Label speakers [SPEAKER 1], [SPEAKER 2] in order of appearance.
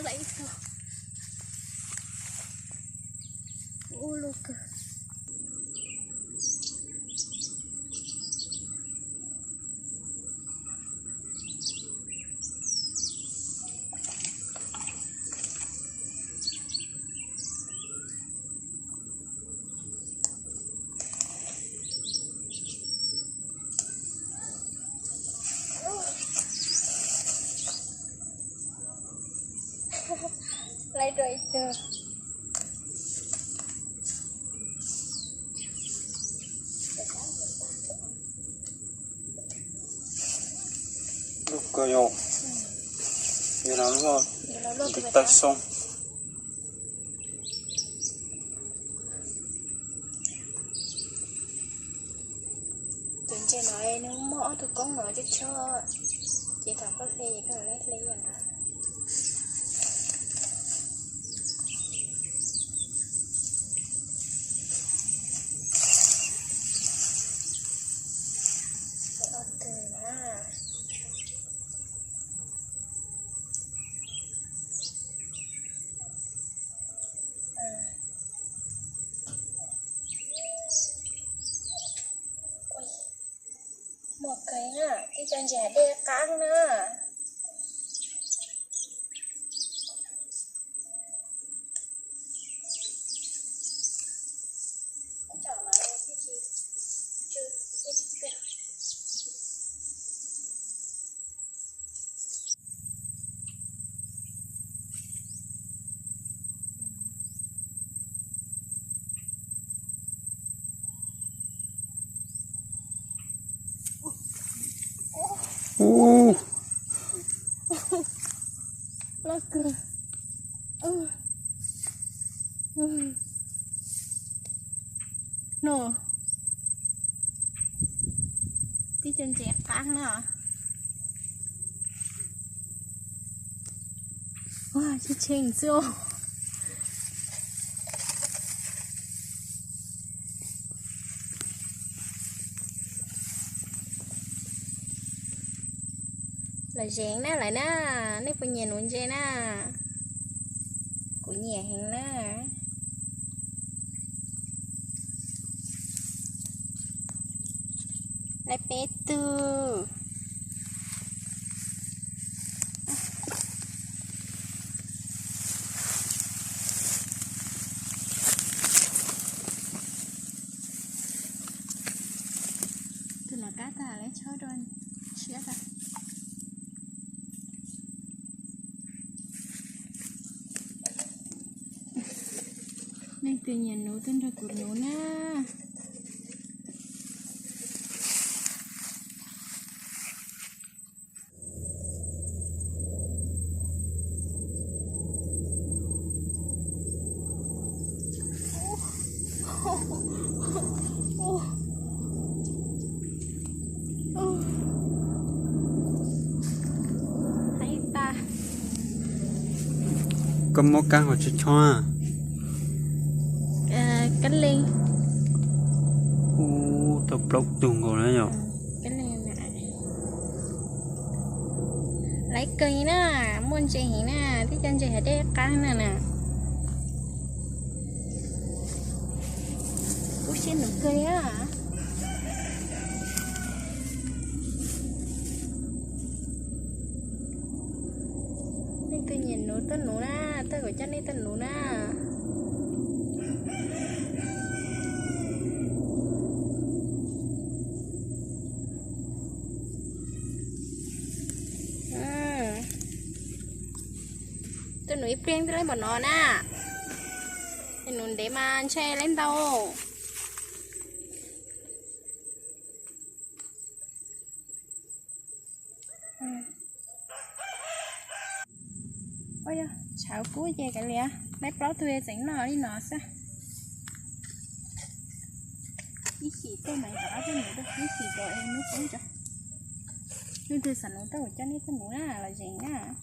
[SPEAKER 1] Lại itu. Look. Lại rồi chưa?
[SPEAKER 2] Lúc cơ vô như nào luôn bị tay xong
[SPEAKER 1] tụi trẻ nói nó mỏ tụi con nói chứ cho chị thằng có ly gì có lấy ly vậy nè. Một cái nè, cái chân trẻ đê căng nè. Lắc no cái chân trẻ căng nè. Wow, chị chỉnh chưa? Là dán đó lại đó, nếu phải nhà nuôi dê đó của nhà hàng đó. Lại bé tư từ là cá ta lấy chó rồi chết à. Nên từ nhà nấu tên ra của nấu na. Hay ta.
[SPEAKER 2] có một cá họ cho
[SPEAKER 1] Cánh liên.
[SPEAKER 2] tập lốc tùng của nó nhở.
[SPEAKER 1] Cánh liên nè. Lấy cây nè, muốn chị nè, cái chân chị ở đây căng nè nè. nhét nụ cười á. Nên tôi nhìn nụ tên nụ na, tôi gọi cho nên tên nụ na. Tôi nụ riêng tôi lấy bỏ nó nè. Tôi nụ để mà che lên đâu. Ôi da, chảo cuối chơi cái lìa. Mấy bó thuê chẳng nó đi nó sao. Ý chỉ tôi mày bỏ cho nữa đâu. Ý chỉ gọi em nó cũng cho. Nhưng tôi sẵn nó tôi cho nên tôi muốn là gì nha.